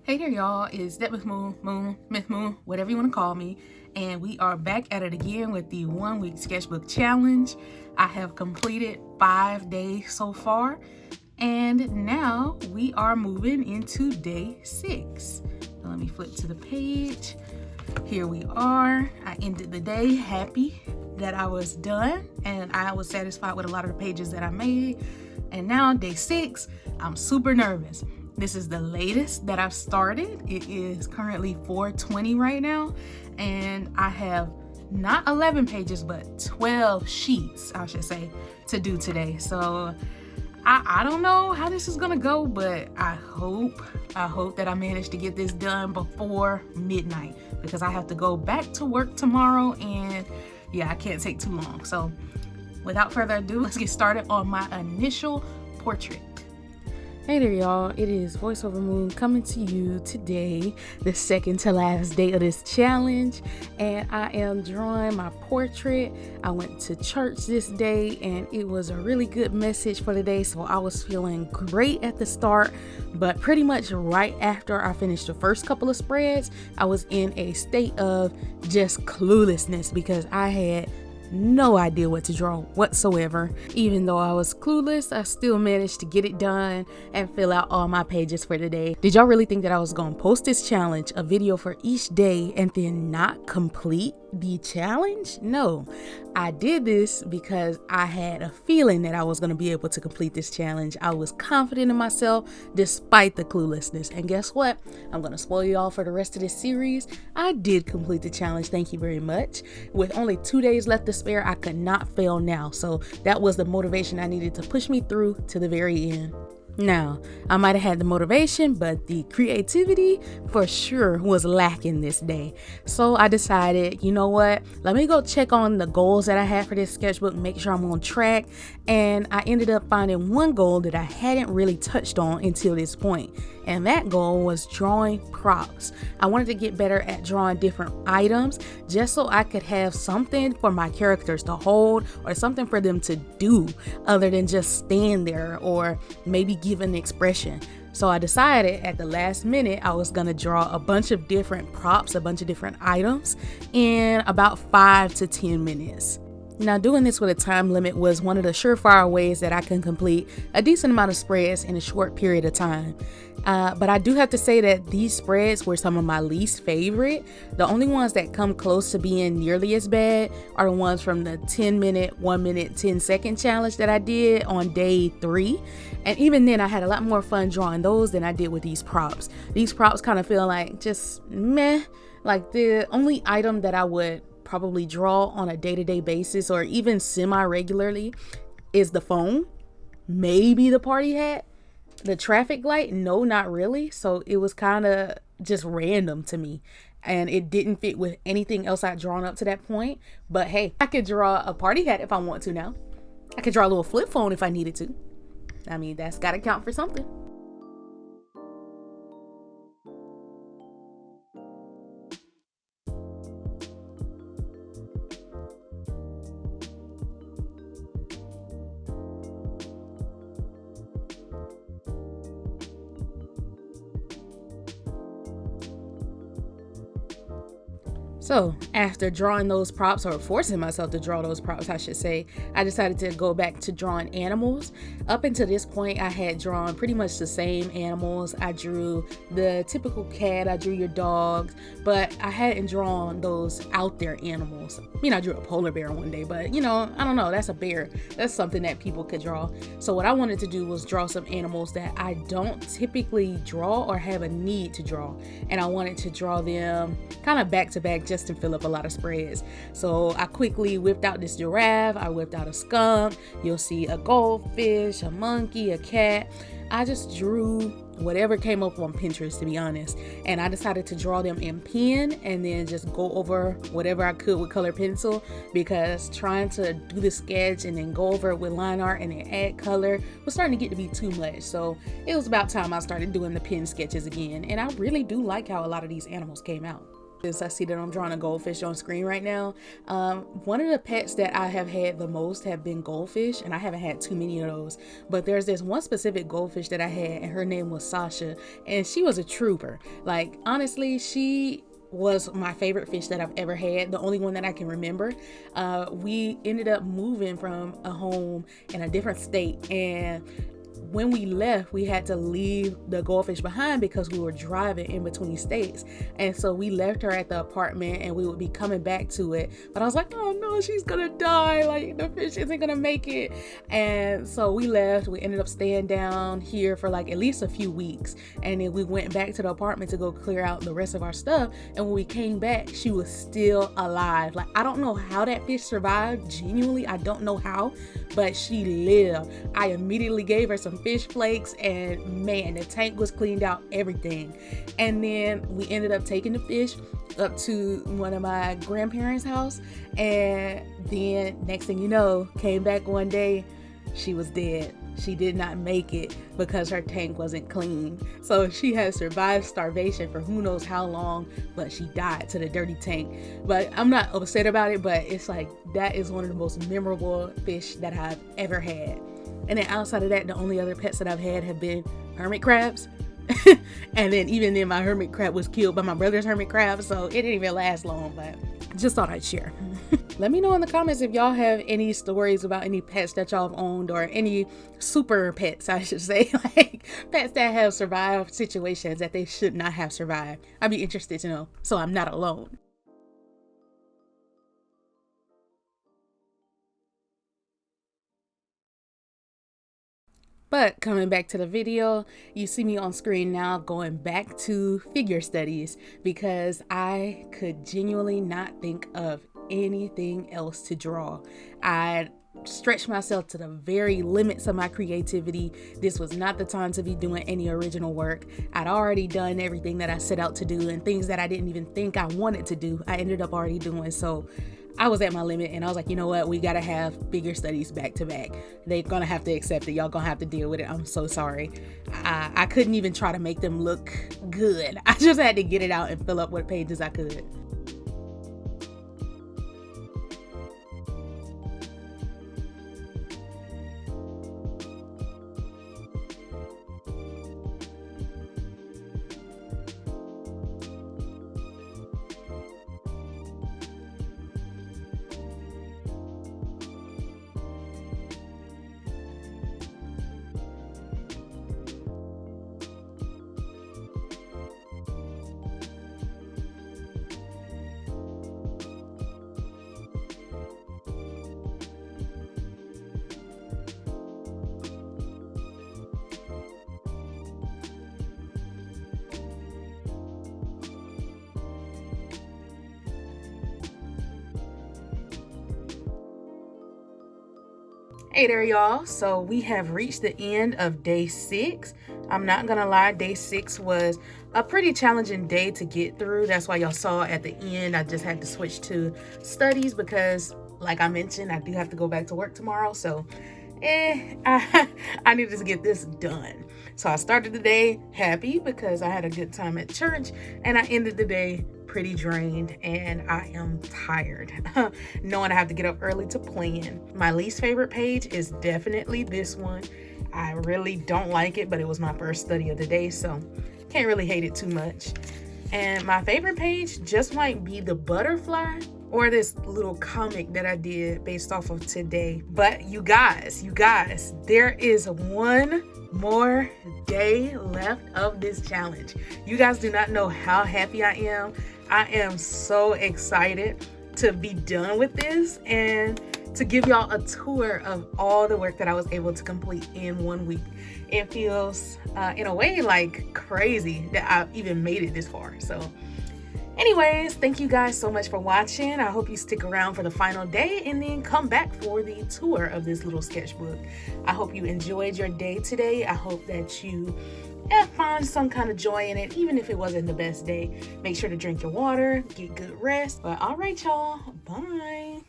Hey there, y'all. It's that Miss Moon, whatever you want to call me. And we are back at it again with the 1 week sketchbook challenge. I have completed 5 days so far. And now we are moving into day 6. So let me flip to the page. Here we are. I ended the day happy that I was done and I was satisfied with a lot of the pages that I made. And now day 6, I'm super nervous. This is the latest that I've started. It is currently 4:20 right now, and I have not 11 pages, but 12 sheets, I should say, to do today. So I don't know how this is gonna go, but I hope that I manage to get this done before midnight because I have to go back to work tomorrow, and yeah, I can't take too long. So without further ado, let's get started on my initial portrait. Hey there, y'all. It is Voiceover Moon coming to you today, the second to last day of this challenge, and I am drawing my portrait. I went to church this day and it was a really good message for the day, so I was feeling great at the start, but pretty much right after I finished the first couple of spreads, I was in a state of just cluelessness because I had no idea what to draw whatsoever. Even though I was clueless, I still managed to get it done and fill out all my pages for the day. Did y'all really think that I was gonna post this challenge, a video for each day, and then not complete the challenge? No, I did this because I had a feeling that I was gonna be able to complete this challenge. I was confident in myself despite the cluelessness. And guess what? I'm gonna spoil you all for the rest of this series. I did complete the challenge, thank you very much. With only 2 days left to spare, I could not fail now. So that was the motivation I needed to push me through to the very end. Now, I might have had the motivation, but the creativity for sure was lacking this day. So I decided, you know what? Let me go check on the goals that I had for this sketchbook, make sure I'm on track. And I ended up finding one goal that I hadn't really touched on until this point. And that goal was drawing props. I wanted to get better at drawing different items just so I could have something for my characters to hold or something for them to do other than just stand there or maybe give an expression. So I decided at the last minute I was gonna draw a bunch of different props, a bunch of different items in about 5 to 10 minutes. Now, doing this with a time limit was one of the surefire ways that I can complete a decent amount of spreads in a short period of time. But I do have to say that these spreads were some of my least favorite. The only ones that come close to being nearly as bad are the ones from the 10-minute, 1-minute, 10-second challenge that I did on day 3. And even then, I had a lot more fun drawing those than I did with these props. These props kind of feel like just meh. Like the only item that I would probably draw on a day-to-day basis or even semi-regularly is the phone, maybe the party hat. The traffic light, no, not really. So it was kind of just random to me and it didn't fit with anything else I'd drawn up to that point. But hey, I could draw a party hat if I want to now. I could draw a little flip phone if I needed to. I mean, that's gotta count for something. So after drawing those props, or forcing myself to draw those props, I should say, I decided to go back to drawing animals. Up until this point, I had drawn pretty much the same animals. I drew the typical cat, I drew your dogs, but I hadn't drawn those out there animals. I mean, I drew a polar bear one day, but you know, I don't know, that's a bear. That's something that people could draw. So what I wanted to do was draw some animals that I don't typically draw or have a need to draw. And I wanted to draw them kind of back to back just to fill up a lot of spreads. So I quickly whipped out this giraffe, I whipped out a skunk, you'll see a goldfish, a monkey, a cat. I just drew whatever came up on Pinterest, to be honest, and I decided to draw them in pen and then just go over whatever I could with color pencil, because trying to do the sketch and then go over it with line art and then add color was starting to get to be too much. So it was about time I started doing the pen sketches again, and I really do like how a lot of these animals came out. I see that I'm drawing a goldfish on screen right now. One of the pets that I have had the most have been goldfish, and I haven't had too many of those, but there's this one specific goldfish that I had, and her name was Sasha, and she was a trooper. Like, honestly, she was my favorite fish that I've ever had, the only one that I can remember. We ended up moving from a home in a different state, and when we left, we had to leave the goldfish behind because we were driving in between states. And so we left her at the apartment, and we would be coming back to it. But I was like, oh no, she's gonna die. Like, the fish isn't gonna make it. And so we left. We ended up staying down here for like at least a few weeks. And then we went back to the apartment to go clear out the rest of our stuff. And when we came back, she was still alive. Like, I don't know how that fish survived. Genuinely, I don't know how, but she lived. I immediately gave her some fish flakes, and man, the tank was cleaned out, everything. And then we ended up taking the fish up to one of my grandparents' house, and then next thing you know, came back one day, she was dead. She did not make it because her tank wasn't clean. So she has survived starvation for who knows how long, but she died to the dirty tank. But I'm not upset about it, but it's like, that is one of the most memorable fish that I've ever had. And then outside of that, the only other pets that I've had have been hermit crabs. And then even then, my hermit crab was killed by my brother's hermit crab, so it didn't even last long, but just thought I'd share. Let me know in the comments if y'all have any stories about any pets that y'all have owned, or any super pets, I should say, like pets that have survived situations that they should not have survived. I'd be interested to know, so I'm not alone. But coming back to the video, you see me on screen now going back to figure studies because I could genuinely not think of anything else to draw. I stretched myself to the very limits of my creativity. This was not the time to be doing any original work. I'd already done everything that I set out to do, and things that I didn't even think I wanted to do, I ended up already doing. So I was at my limit, and I was like, you know what? We gotta have figure studies back to back. They're gonna have to accept it. Y'all gonna have to deal with it. I'm so sorry. I couldn't even try to make them look good. I just had to get it out and fill up what pages I could. Hey there, y'all. So we have reached the end of day 6. I'm not gonna lie, day 6 was a pretty challenging day to get through. That's why y'all saw at the end I just had to switch to studies because, like I mentioned, I do have to go back to work tomorrow. So I needed to get this done. So I started the day happy because I had a good time at church, and I ended the day pretty drained, and I am tired knowing I have to get up early to plan. My least favorite page is definitely this one. I really don't like it, but it was my first study of the day, so can't really hate it too much. And my favorite page just might be the butterfly or this little comic that I did based off of today. But you guys, there is one more day left of this challenge. You guys do not know how happy I am. I am so excited to be done with this and to give y'all a tour of all the work that I was able to complete in 1 week. It feels in a way like crazy that I've even made it this far. So anyways, thank you guys so much for watching. I hope you stick around for the final day and then come back for the tour of this little sketchbook. I hope you enjoyed your day today. I hope that you find some kind of joy in it, even if it wasn't the best day. Make sure to drink your water, get good rest. But all right, y'all, bye.